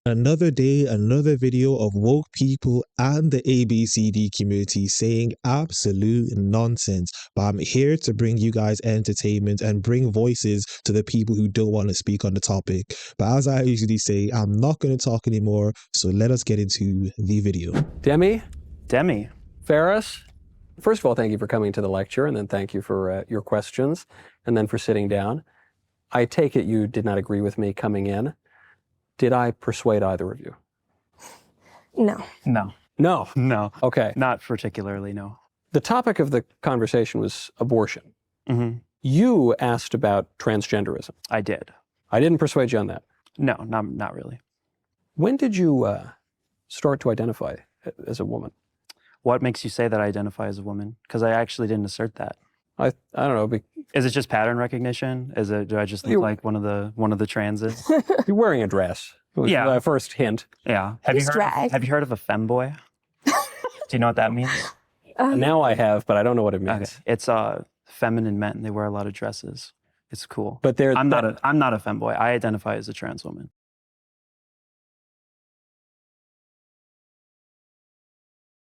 Another day, another video of woke people and the ABCD community saying absolute nonsense. But I'm here to bring you guys entertainment and bring voices to the people who don't want to speak on the topic. But as I usually say, I'm not going to talk anymore. So let us get into the video. Demi? Ferris? First of all, thank you for coming to the lecture, and then thank you for your questions, and then for sitting down. I take it you did not agree with me coming in. Did I persuade either of you? No. No. No. No. Okay. Not particularly, no. The topic of the conversation was abortion. Mm-hmm. You asked about transgenderism. I did. I didn't persuade you on that. No, not really. When did you start to identify as a woman? What makes you say that I identify as a woman? Because I actually didn't assert that. I don't know. Is it just pattern recognition? Do I just look like one of the transes? You're wearing a dress. Yeah. The first hint. Yeah. Have you heard of a femboy? Do you know what that means? Now I have, but I don't know what it means. Okay. It's feminine men. They wear a lot of dresses. It's cool. But I'm not a femboy. I identify as a trans woman.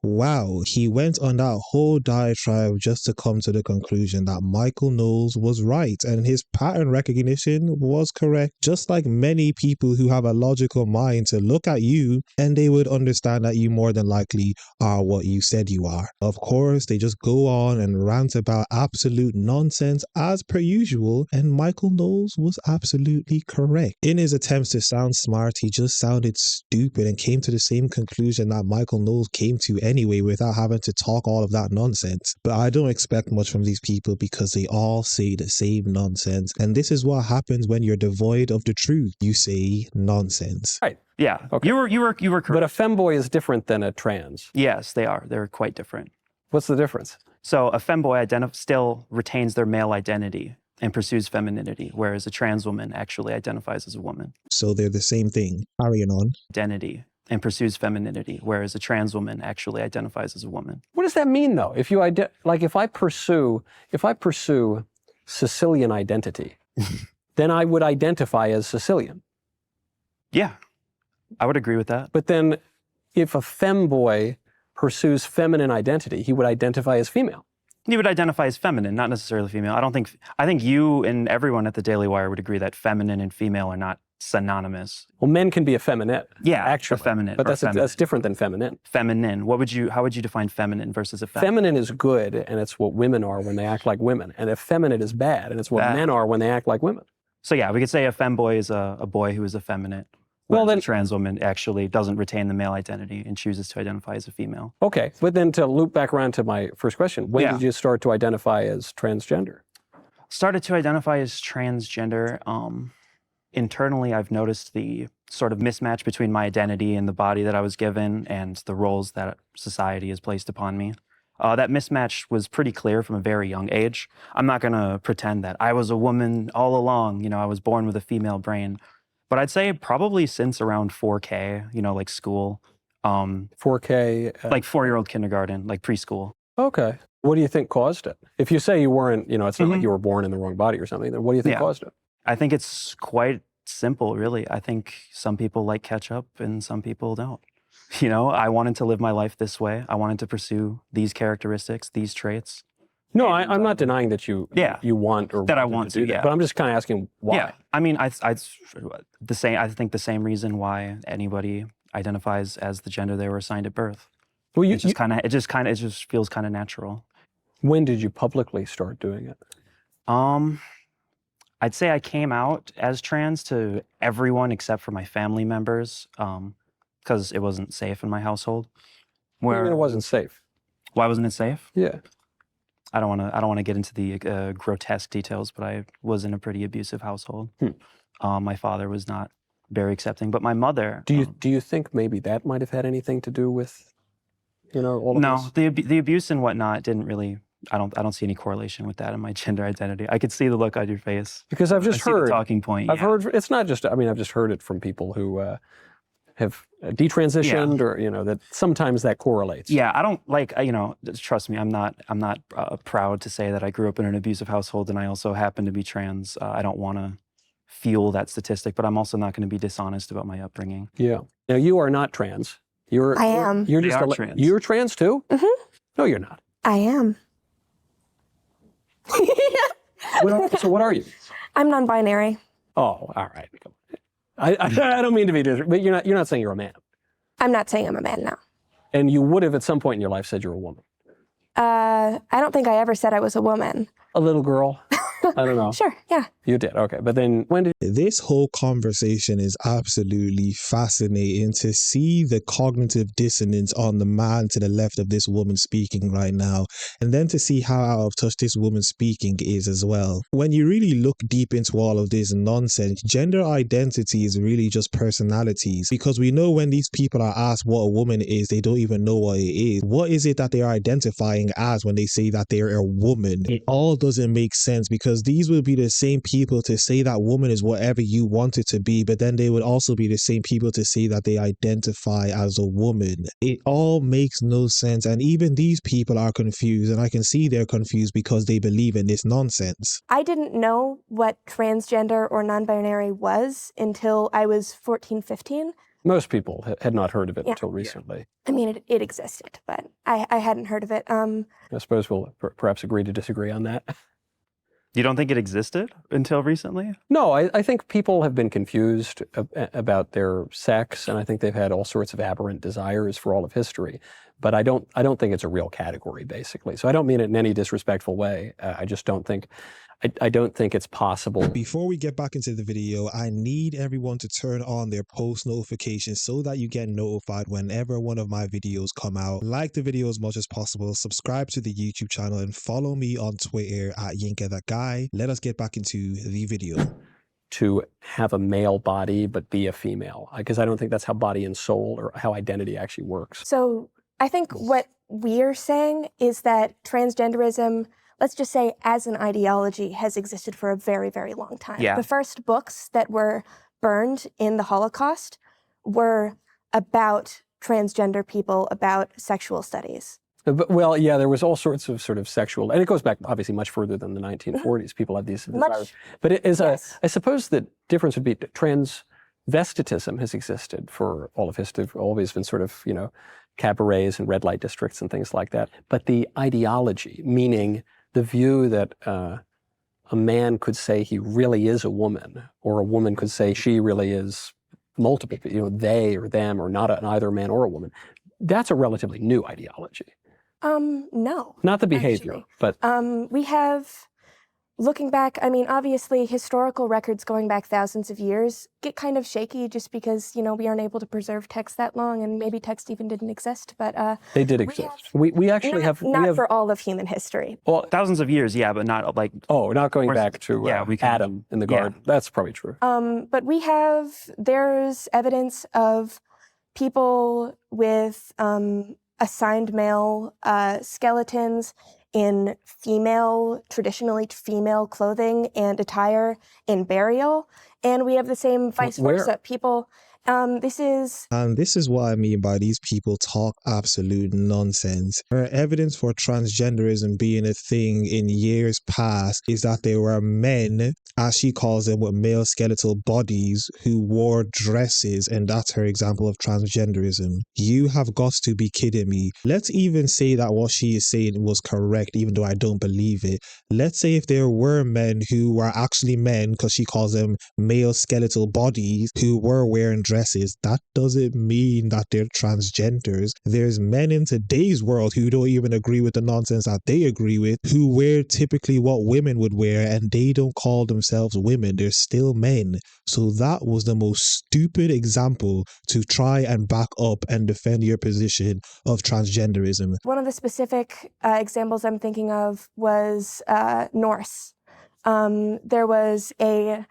Wow, he went on that whole diatribe just to come to the conclusion that Michael Knowles was right and his pattern recognition was correct. Just like many people who have a logical mind to look at you and they would understand that you more than likely are what you said you are. Of course, they just go on and rant about absolute nonsense as per usual, and Michael Knowles was absolutely correct. In his attempts to sound smart, he just sounded stupid and came to the same conclusion that Michael Knowles came to anyway without having to talk all of that nonsense. But I don't expect much from these people because they all say the same nonsense. And this is what happens when you're devoid of the truth. You say nonsense. Right. Yeah. Okay. You were correct. But a femboy is different than a trans. Yes, they are. They're quite different. What's the difference? So a femboy still retains their male identity and pursues femininity, whereas a trans woman actually identifies as a woman. So they're the same thing. Carrying on. Identity and pursues femininity, whereas a trans woman actually identifies as a woman. What does that mean, though? If you if I pursue Sicilian identity, then I would identify as Sicilian. Yeah, I would agree with that. But then, if a femboy pursues feminine identity, he would identify as female. You would identify as feminine, not necessarily female. I think you and everyone at the Daily Wire would agree that feminine and female are not synonymous. Well, men can be effeminate. Yeah, actually, effeminate. But that's different than feminine. Feminine. How would you define feminine versus effeminate? Feminine is good, and it's what women are when they act like women. And effeminate is bad, and it's what men are when they act like women. So yeah, we could say a femboy is a boy who is effeminate. Well, then a trans woman actually doesn't retain the male identity and chooses to identify as a female. Okay, but then to loop back around to my first question, when did you start to identify as transgender? Started to identify as transgender. Internally, I've noticed the sort of mismatch between my identity and the body that I was given and the roles that society has placed upon me. That mismatch was pretty clear from a very young age. I'm not going to pretend that I was a woman all along. You know, I was born with a female brain. But I'd say probably since around 4K, you know, like school. 4K? Like 4-year-old kindergarten, like preschool. Okay. What do you think caused it? If you say you weren't, you know, it's not like you were born in the wrong body or something, then what do you think caused it? I think it's quite simple, really. I think some people like ketchup and some people don't. You know, I wanted to live my life this way. I wanted to pursue these characteristics, these traits. No, I'm not denying that you want or that I want to do that. But I'm just kind of asking why. Yeah, I mean, I think the same reason why anybody identifies as the gender they were assigned at birth. Well, it just feels kind of natural. When did you publicly start doing it? I'd say I came out as trans to everyone except for my family members, because it wasn't safe in my household. What do you mean it wasn't safe? Why wasn't it safe? Yeah. I don't want to get into the grotesque details, but I was in a pretty abusive household. My father was not very accepting, but my mother. Do you think maybe that might have had anything to do with, you know, all of this? No, the abuse and whatnot didn't really. I don't see any correlation with that in my gender identity. I could see the look on your face because I've just heard the talking point. I've heard it's not just. I mean, I've just heard it from people who have detransitioned, or you know, that sometimes that correlates. Yeah, I don't like. You know, trust me, I'm not proud to say that I grew up in an abusive household and I also happen to be trans. I don't want to fuel that statistic, but I'm also not going to be dishonest about my upbringing. Yeah. Now, you are not trans. I am. You're They just are trans. You're trans too? Mm-hmm. No, you're not. I am. Well, so what are you? I'm non-binary. Oh, all right. I don't mean to be but you're not saying you're a man. I'm not saying I'm a man now. And you would have at some point in your life said you're a woman. I don't think I ever said I was a woman. A little girl. I don't know. Sure, yeah. You did. Okay. But then when did This whole conversation is absolutely fascinating to see the cognitive dissonance on the man to the left of this woman speaking right now, and then to see how out of touch this woman speaking is as well. When you really look deep into all of this nonsense, gender identity is really just personalities, because we know when these people are asked what a woman is, they don't even know what it is. What is it that they are identifying as when they say that they're a woman? It all doesn't make sense, because these will be the same people to say that woman is whatever you want it to be, but then they would also be the same people to say that they identify as a woman. It all makes no sense, and even these people are confused, and I can see they're confused because they believe in this nonsense. I didn't know what transgender or non-binary was until I was 14, 15. most people had not heard of it until recently? I mean, it existed, but I hadn't heard of it. I suppose we'll perhaps agree to disagree on that. You don't think it existed until recently? No, I think people have been confused about their sex, and I think they've had all sorts of aberrant desires for all of history. But I don't think it's a real category, basically. So I don't mean it in any disrespectful way. I just don't think, I don't think it's possible. Before we get back into the video, I need everyone to turn on their post notifications so that you get notified whenever one of my videos come out. Like the video as much as possible, subscribe to the YouTube channel, and follow me on Twitter at YinkaThatGuy. Let us get back into the video. To have a male body but be a female, because I don't think that's how body and soul or how identity actually works. So I think what we're saying is that transgenderism, let's just say as an ideology, has existed for a very, very long time. Yeah. The first books that were burned in the Holocaust were about transgender people, about sexual studies. But, well, yeah, there was all sorts of sort of sexual, and it goes back obviously much further than the 1940s. People had these desires. But it is I suppose the difference would be transvestitism has existed for all of history, always been sort of, cabarets and red light districts and things like that. But the ideology, meaning the view that a man could say he really is a woman, or a woman could say she really is multiple, they or them, or not either a man or a woman, that's a relatively new ideology. No. Not the behavior, actually. but... we have, looking back, I mean, obviously historical records going back thousands of years get kind of shaky just because, we aren't able to preserve text that long, and maybe text even didn't exist, but... they did exist. We actually have... Not for all of human history. Well, thousands of years, yeah, but not like... Oh, not going back to Adam in the garden. That's probably true. But there's evidence of people with assigned male skeletons in traditionally female clothing and attire in burial. And we have the same vice versa. People, this is what I mean by these people talk absolute nonsense. Her evidence for transgenderism being a thing in years past is that there were men, as she calls them, with male skeletal bodies who wore dresses, and that's her example of transgenderism. You have got to be kidding me. Let's even say that what she is saying was correct, even though I don't believe it. Let's say if there were men who were actually men, because she calls them male skeletal bodies, who were wearing dresses, that doesn't mean that they're transgenders. There's men in today's world who don't even agree with the nonsense that they agree with, who wear typically what women would wear, and they don't call themselves women. They're still men. So that was the most stupid example to try and back up and defend your position of transgenderism. one of the specific examples I'm thinking of was Norse. There was a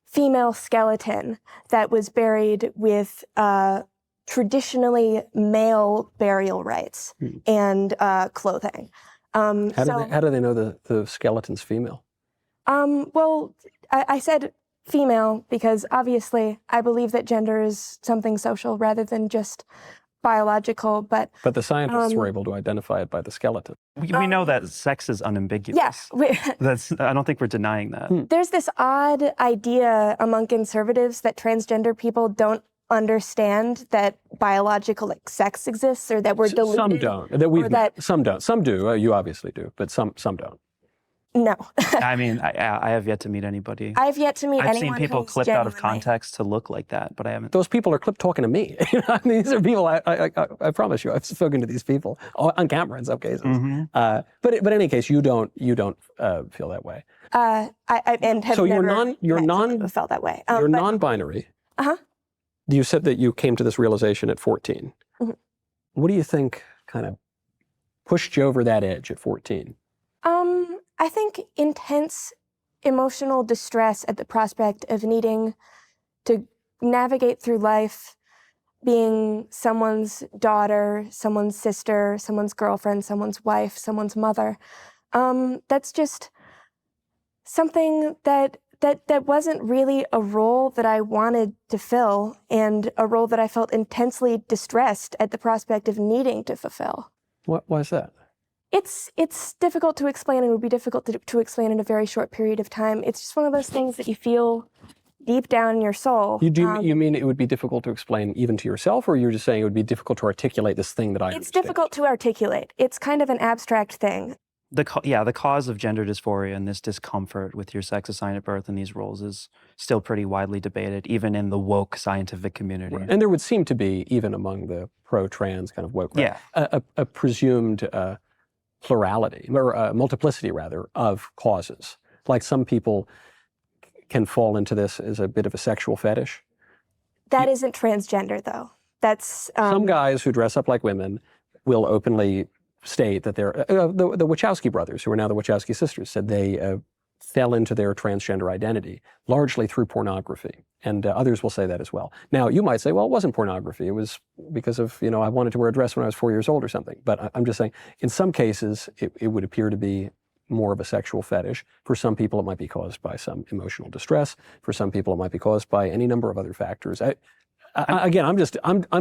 female skeleton that was buried with traditionally male burial rites and clothing. How do they know the skeleton's female? Well, I said female because obviously I believe that gender is something social rather than just biological, but the scientists were able to identify it by the skeleton. We know that sex is unambiguous. Yes. I don't think we're denying that. There's this odd idea among conservatives that transgender people don't understand that biological sex exists, or that we're deluded. Some don't. Some don't. Some do. You obviously do, but some don't. No. I mean, I have yet to meet anybody. I've yet to meet anyone. I've seen people who's clipped out of genuinely... context to look like that, but I haven't. Those people are clipped talking to me. I mean, these are people. I promise you, I've spoken to these people on camera in some cases. But in any case, you don't feel that way. I have so never felt that way. You're non-binary. You said that you came to this realization at 14. What do you think kind of pushed you over that edge at 14? I think intense emotional distress at the prospect of needing to navigate through life being someone's daughter, someone's sister, someone's girlfriend, someone's wife, someone's mother. That's just something that wasn't really a role that I wanted to fill, and a role that I felt intensely distressed at the prospect of needing to fulfill. Why is that? It's difficult to explain, and would be difficult to explain in a very short period of time. It's just one of those things that you feel deep down in your soul. You mean it would be difficult to explain even to yourself, or you're just saying it would be difficult to articulate this thing that I understand? It's difficult to articulate. It's kind of an abstract thing. The cause of gender dysphoria and this discomfort with your sex assigned at birth and these roles is still pretty widely debated, even in the woke scientific community. Right. And there would seem to be, even among the pro-trans kind of woke, a presumed plurality, or multiplicity rather, of causes. Like some people can fall into this as a bit of a sexual fetish. That isn't transgender, though. That's some guys who dress up like women will openly state that they're the Wachowski brothers, who are now the Wachowski sisters, said they fell into their transgender identity largely through pornography, and others will say that as well. Now, you might say, well, it wasn't pornography. It was because of, I wanted to wear a dress when I was 4 years old or something. But I'm just saying, in some cases, it would appear to be more of a sexual fetish. For some people, it might be caused by some emotional distress. For some people, it might be caused by any number of other factors. Again, I'm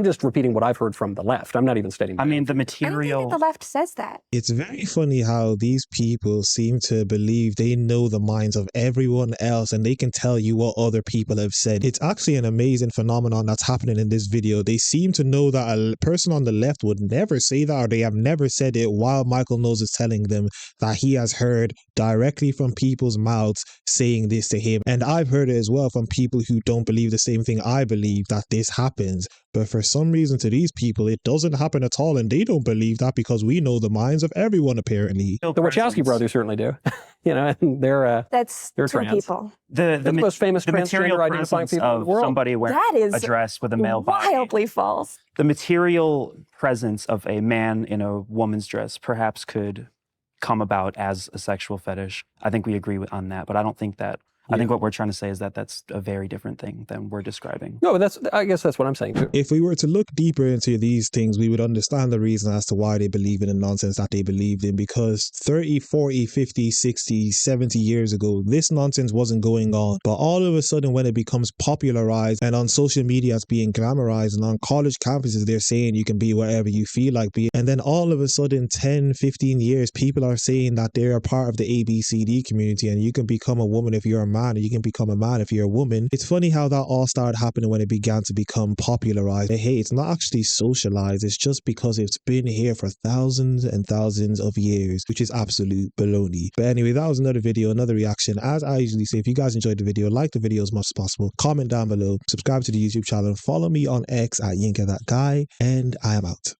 just repeating what I've heard from the left. I'm not even stating. I mean, the I material. don't think that the left says that. It's very funny how these people seem to believe they know the minds of everyone else, and they can tell you what other people have said. It's actually an amazing phenomenon that's happening in this video. They seem to know that a person on the left would never say that, or they have never said it, while Michael Knowles is telling them that he has heard directly from people's mouths saying this to him. And I've heard it as well from people who don't believe the same thing I believe, that this happens. But for some reason, to these people, it doesn't happen at all, and they don't believe that because we know the minds of everyone, apparently. The Wachowski brothers certainly do. And they're two trans. people. The most famous material transgender identifying presence people in the of world. somebody wearing a dress with a male body. Wildly false. The material presence of a man in a woman's dress perhaps could come about as a sexual fetish. I think we agree on that, but I don't think that. I think what we're trying to say is that that's a very different thing than we're describing. No, but I guess that's what I'm saying too. If we were to look deeper into these things, we would understand the reason as to why they believe in the nonsense that they believed in, because 30, 40, 50, 60, 70 years ago, this nonsense wasn't going on. But all of a sudden, when it becomes popularized and on social media it's being glamorized, and on college campuses they're saying you can be whatever you feel like being, and then all of a sudden 10, 15 years, people are saying that they're a part of the ABCD community, and you can become a woman if you're a man, and you can become a man if you're a woman. It's funny how that all started happening when it began to become popularized. But hey, it's not actually socialized. It's just because it's been here for thousands and thousands of years, which is absolute baloney. But anyway, that was another video, another reaction. As I usually say, if you guys enjoyed the video, like the video as much as possible, comment down below, subscribe to the YouTube channel, follow me on X at YinkaThatGuy, and I am out.